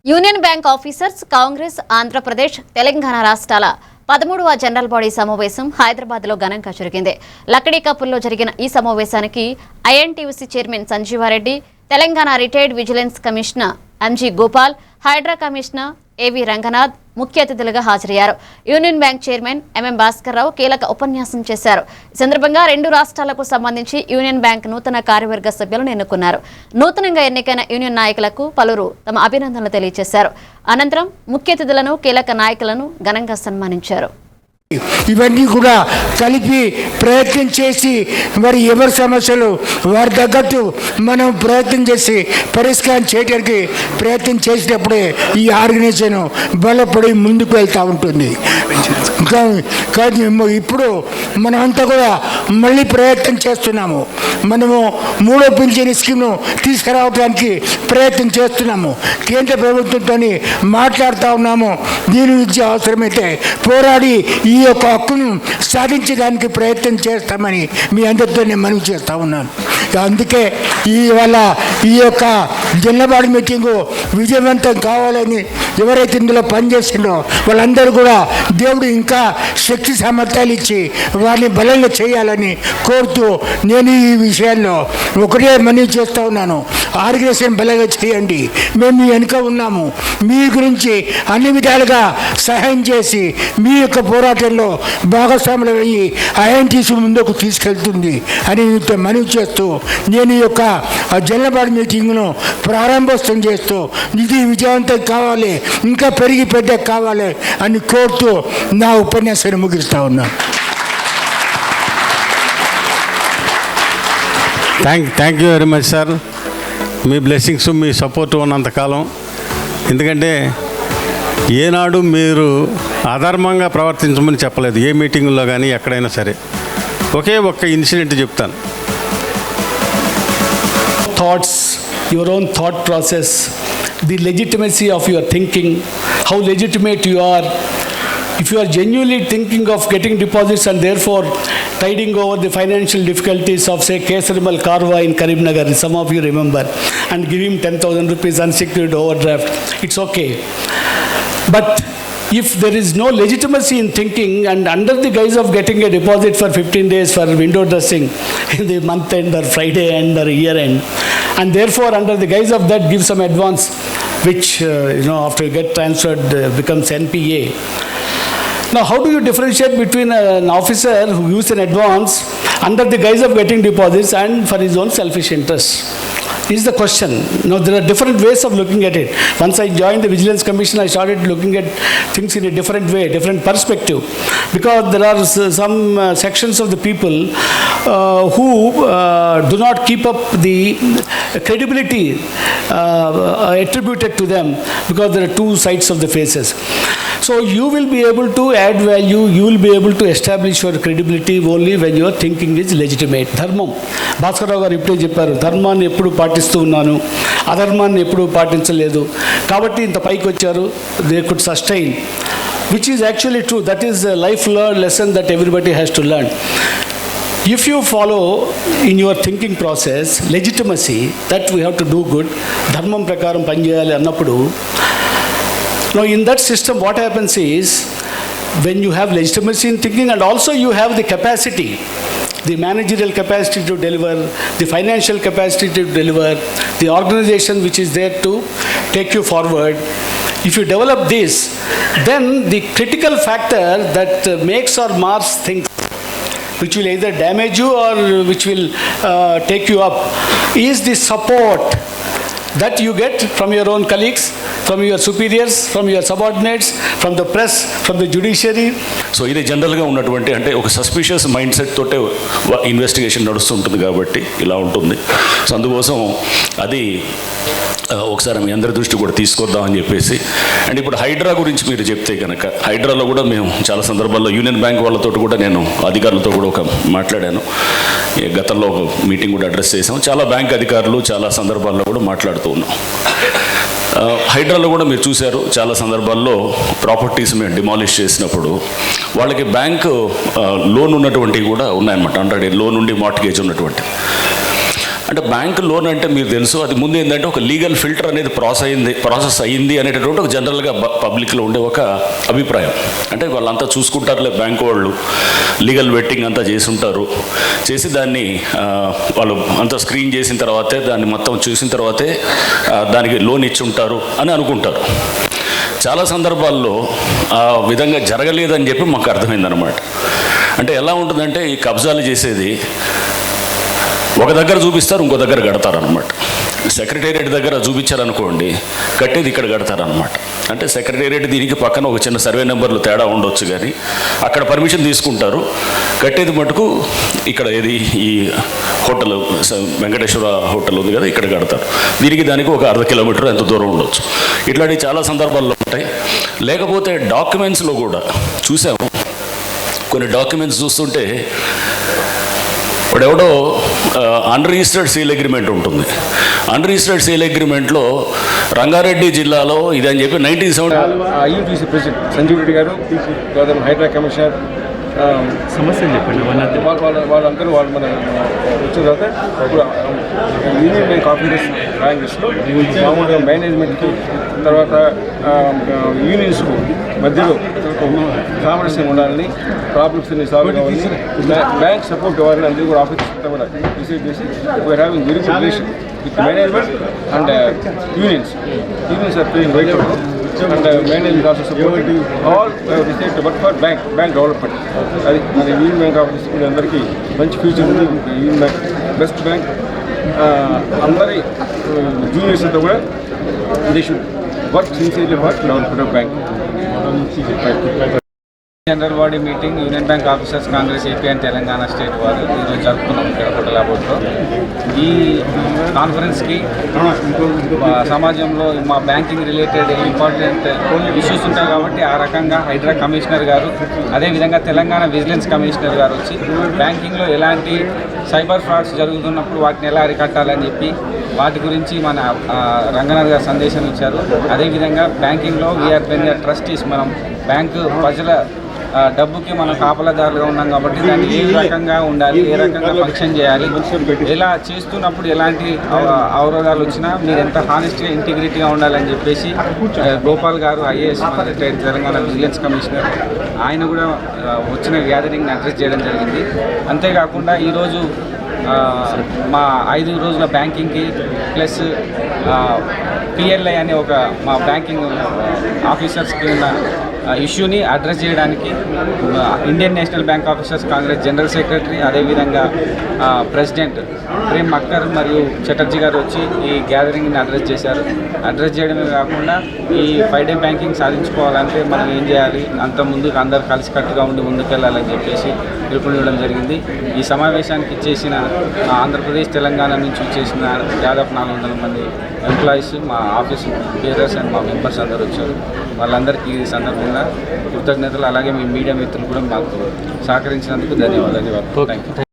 Union bank officers Congress Andhra Pradesh Telangana రాష్ట్రాల 13వ general body సమావేశం హైదరాబాద్లో ఘనంగా జరిగింది. లక్కడీ కప్పుల్లో జరిగిన ఈ సమావేశానికి INTUC chairman Sanjeevareddy, Telangana retired vigilance commissioner M.G.గ, హైడ్రా కమిషనర్ A.V.ర ముఖ్య అతిథులుగా హాజరయ్యారు. యూనియన్ బ్యాంక్ చైర్మన్ M.M.భాస్కర్రావు కీలక ఉపన్యాసం చేశారు. ఈ సందర్భంగా 2 రాష్ట్రాలకు సంబంధించి యూనియన్ బ్యాంక్ నూతన కార్యవర్గ సభ్యులను ఎన్నుకున్నారు. నూతనంగా ఎన్నికైన యూనియన్ నాయకులకు పలువురు తమ అభినందనలు తెలియజేశారు. అనంతరం ముఖ్య అతిథులను, కీలక నాయకులను ఘనంగా సన్మానించారు. ఇవన్నీ కూడా కలిపి ప్రయత్నం చేసి మరి ఎవరి సమస్యలు వారి తగ్గట్టు మనం ప్రయత్నం చేసి పరిష్కారం చేయడానికి ప్రయత్నం చేసినప్పుడే ఈ ఆర్గనైజేషన్ బలపడి ముందుకు వెళ్తూ ఉంటుంది. కానీ ఇప్పుడు మనమంతా కూడా మళ్ళీ ప్రయత్నం చేస్తున్నాము. మనము 3వ పింఛన్ స్కీమ్ను తీసుకురావడానికి ప్రయత్నం చేస్తున్నాము. కేంద్ర ప్రభుత్వంతో మాట్లాడుతూ ఉన్నాము. దీని గురించి అవసరమైతే పోరాడి ఈ యొక్క హక్కును సాధించడానికి ప్రయత్నం చేస్తామని మీ అందరితో నేను మనవి చేస్తూ ఉన్నాను. అందుకే ఇవాళ ఈ యొక్క జనరల్ మీటింగు విజయవంతం కావాలని ఎవరైతే ఇందులో పనిచేసిందో వాళ్ళందరూ కూడా దేవుడు ఇంకా శక్తి సామర్థ్యాలు ఇచ్చి వారిని బలంగా చేయాలని కోరుతూ నేను ఈ విషయాల్లో ఒకటే మనవి చేస్తూ ఉన్నాను. ఆర్గనైజేషన్ బలంగా చేయండి. మేము మీ వెనుక ఉన్నాము. మీ గురించి అన్ని విధాలుగా సహాయం చేసి మీ యొక్క పోరాటంలో భాగస్వాములు అయ్యి INTC ముందుకు తీసుకెళ్తుంది అని మనవి చేస్తూ నేను ఈ యొక్క జనరల్ బాడీ మీటింగ్ను ప్రారంభోత్సవం చేస్తూ ఇది విజయవంతం కావాలి, ఇంకా పెరిగి పెద్ద కావాలి అని కోరుతూ నా ఉపన్యాసాన్ని ముగిస్తూ ఉన్నాను. Thank you very much sir. Me blessings, me support ఉన్నంతకాలం. ఎందుకంటే ఏనాడు మీరు అధర్మంగా ప్రవర్తించమని చెప్పలేదు, ఏ మీటింగుల్లో కానీ ఎక్కడైనా సరే. ఒకే ఒక్క ఇన్సిడెంట్ చెప్తాను. Thoughts, your own thought process, the legitimacy of your thinking, how legitimate you are. If you are genuinely thinking of getting deposits and therefore tiding over the financial difficulties of, say, Kesarimal Karwa in Karimnagar, some of you remember, and give him 10,000 rupees unsecured overdraft, it's okay. But if there is no legitimacy in thinking and under the guise of getting a deposit for 15 days for window dressing in the month end or Friday end or year end, and therefore under the guise of that give some advance which after you get transferred becomes NPA. Now how do you differentiate between an officer who gives an advance under the guise of getting deposits and for his own selfish interests? Is the question. Now there are different ways of looking at it. Once I joined the Vigilance Commission, I started looking at things in a different way, different perspective, because there are some sections of the people who do not keep up the credibility attributed to them, because there are two sides of the faces. So you will be able to add value, you will be able to establish your credibility only when your thinking is legitimate. ధర్మం భాస్కరరావు గారు ఇప్పుడే చెప్పారు, ధర్మాన్ని ఎప్పుడు పాటిస్తూ ఉన్నాను, అధర్మాన్ని ఎప్పుడు పాటించలేదు, కాబట్టి ఇంత పైకి వచ్చారు. They could sustain, which is actually true. That is a life lesson that everybody has to learn. If you follow in your thinking process legitimacy, that we have to do good, ధర్మం ప్రకారం పనిచేయాలి అన్నప్పుడు, now in that system what happens is, when you have legitimacy in thinking and also you have the capacity, the managerial capacity to deliver, the financial capacity to deliver, the organization which is there to take you forward, if you develop this, then the critical factor that makes or mars things, which will either damage you or which will take you up, is the support that you get from your own colleagues, from your superiors, from your subordinates, from the press, from the judiciary. So ఇది జనరల్గా ఉన్నటువంటి అంటే ఒక suspicious mind set తోటే investigation నడుస్తుంటుంది కాబట్టి ఇలా ఉంటుంది. So అందుకోసం అది ఒకసారి మీ అందరి దృష్టి కూడా తీసుకొద్దామని చెప్పేసి. అండ్ ఇప్పుడు హైడ్రా గురించి మీరు చెప్తే కనుక, హైడ్రాలో కూడా మేము చాలా సందర్భాల్లో యూనియన్ బ్యాంక్ వాళ్ళతో కూడా నేను అధికారులతో కూడా మాట్లాడాను. గతంలో ఒక మీటింగ్ కూడా అడ్రస్ చేసాం. చాలా బ్యాంక్ అధికారులు చాలా సందర్భాల్లో కూడా మాట్లాడుతూ ఉన్నాం. హైడ్రాలో కూడా మీరు చూశారు, చాలా సందర్భాల్లో ప్రాపర్టీస్ మేము డిమాలిష్ చేసినప్పుడు వాళ్ళకి బ్యాంకు లోన్ ఉన్నటువంటివి కూడా ఉన్నాయన్నమాట. అంటే లోన్ ఉండి మార్ట్గేజ్ ఉన్నటువంటి అంటే బ్యాంక్ లోన్ అంటే మీకు తెలుసు, అది ముందు ఏంటంటే ఒక లీగల్ ఫిల్టర్ అనేది ప్రాసెస్ అయ్యింది అనేటటువంటి ఒక జనరల్గా పబ్లిక్లో ఉండే ఒక అభిప్రాయం. అంటే వాళ్ళంతా చూసుకుంటారులే, బ్యాంకు వాళ్ళు లీగల్ వెట్టింగ్ అంతా చేసి ఉంటారు, చేసి దాన్ని వాళ్ళు అంతా స్క్రీన్ చేసిన తర్వాతే, దాన్ని మొత్తం చూసిన తర్వాతే దానికి లోన్ ఇచ్చి ఉంటారు అని అనుకుంటారు. చాలా సందర్భాల్లో ఆ విధంగా జరగలేదని చెప్పి మాకు అర్థమైందనమాట. అంటే ఎలా ఉంటుందంటే ఈ కబ్జాలు చేసేది ఒక దగ్గర చూపిస్తారు, ఇంకో దగ్గర కడతారనమాట. సెక్రటేరియట్ దగ్గర చూపించారనుకోండి, కట్టేది ఇక్కడ కడతారనమాట. అంటే సెక్రటేరియట్ దీనికి పక్కన ఒక చిన్న సర్వే నెంబర్లు తేడా ఉండొచ్చు, కానీ అక్కడ పర్మిషన్ తీసుకుంటారు, కట్టేది మటుకు ఇక్కడ ఏది ఈ హోటల్ వెంకటేశ్వర హోటల్ ఉంది కదా, ఇక్కడ కడతారు. దీనికి దానికి ఒక 1/2 కిలోమీటర్ ఎంత దూరం ఉండొచ్చు. ఇట్లాంటివి చాలా సందర్భాల్లో ఉంటాయి. లేకపోతే డాక్యుమెంట్స్లో కూడా చూసాము, కొన్ని డాక్యుమెంట్స్ చూస్తుంటే వాడెవడో అన్రిజిస్టర్డ్ సేల్ అగ్రిమెంట్ ఉంటుంది. అన్రిజిస్టర్డ్ సేల్ అగ్రిమెంట్లో రంగారెడ్డి జిల్లాలో ఇదని చెప్పి 1970 INTUC ప్రెసిడెంట్ సంజీవ్ రెడ్డి గారు, హైదరాబాద్ కమిషనర్ సమస్యలు చెప్పండి. వాళ్ళందరూ వాళ్ళు మన వచ్చిన తర్వాత ఇప్పుడు యూనియన్ బ్యాంక్ ఆఫీసర్స్లో మామూలుగా మేనేజ్మెంట్కి, తర్వాత యూనియన్స్కు మధ్యలో సామరస్యం ఉండాలని, ప్రాబ్లమ్స్ని సాల్వ్ కావాలని, బ్యాంక్ సపోర్ట్ కావాలని అందరూ కూడా ఆఫీసర్స్ అంతా కూడా డిసైడ్ చేసి we are having very good relation with management and unions. Unions are playing very good and management also supported all decided to work for bank development. అది మన యూనియన్ బ్యాంక్ ఆఫీస్ అందరికీ మంచి ఫ్యూచర్ ఉంది. Union bank best bank. అందరి juniors అంతా కూడా they should work sincerely for development of bank. General body meeting union bank officers Congress AP and Telangana state వారు ఈరోజు జరుపుకున్నాం ఇక్కడ హోటలాబోట్లో. ఈ కాన్ఫరెన్స్కి సమాజంలో మా బ్యాంకింగ్ రిలేటెడ్ ఇంపార్టెంట్ ఇష్యూస్ ఉంటాయి కాబట్టి ఆ రకంగా హైడ్రా కమిషనర్ గారు, అదేవిధంగా తెలంగాణ విజిలెన్స్ కమిషనర్ గారు వచ్చి బ్యాంకింగ్లో ఎలాంటి సైబర్ ఫ్రాడ్స్ జరుగుతున్నప్పుడు వాటిని ఎలా అరికట్టాలని చెప్పి వాటి గురించి మన రంగనాథ్ గారు సందేశం ఇచ్చారు. అదేవిధంగా బ్యాంకింగ్లో వీఆర్ వెన్ ట్రస్టీస్, మనం బ్యాంకు ప్రజల డబ్బుకి మనం కాపలాదారులుగా ఉన్నాం కాబట్టి దాన్ని ఏ రకంగా ఉండాలి, ఏ రకంగా ఫంక్షన్ చేయాలి, ఎలా చేస్తున్నప్పుడు ఎలాంటి అవరోధాలు వచ్చినా మీరు ఎంత హానెస్ట్గా ఇంటిగ్రిటీగా ఉండాలని చెప్పేసి గోపాల్ గారు IAS మన రిటైర్డ్ తెలంగాణ విజిలెన్స్ కమిషనర్, ఆయన కూడా వచ్చిన గ్యాదరింగ్ని అడ్రస్ చేయడం జరిగింది. అంతేకాకుండా ఈరోజు మా 5 రోజుల బ్యాంకింగ్కి ప్లస్ PLI అనే ఒక మా బ్యాంకింగ్ ఆఫీసర్స్కి ఉన్న ఇష్యూని అడ్రస్ చేయడానికి Indian national bank officers Congress general secretary, అదేవిధంగా ప్రెసిడెంట్ ప్రేమ్ మక్కర్ మరియు చటర్జీ గారు వచ్చి ఈ గ్యాదరింగ్ని అడ్రస్ చేశారు. అడ్రస్ చేయడమే కాకుండా ఈ 5 డే బ్యాంకింగ్ సాధించుకోవాలంటే మనం ఏం చేయాలి, అంత ముందుకు అందరు కలిసికట్టుగా ఉండి ముందుకెళ్ళాలని చెప్పేసి పిలుపునివ్వడం జరిగింది. ఈ సమావేశానికి ఇచ్చేసిన ఆంధ్రప్రదేశ్ తెలంగాణ నుంచి ఇచ్చేసిన దాదాపు 400 మంది ఎంప్లాయీస్, మా ఆఫీస్ బేరర్స్ అండ్ మా మెంబర్స్ అందరూ వచ్చారు. వాళ్ళందరికీ ఈ సందర్భంగా కృతజ్ఞతలు. అలాగే మీ మీడియా మిత్రులు కూడా మాకు సహకరించినందుకు ధన్యవాదాలు. Thank you.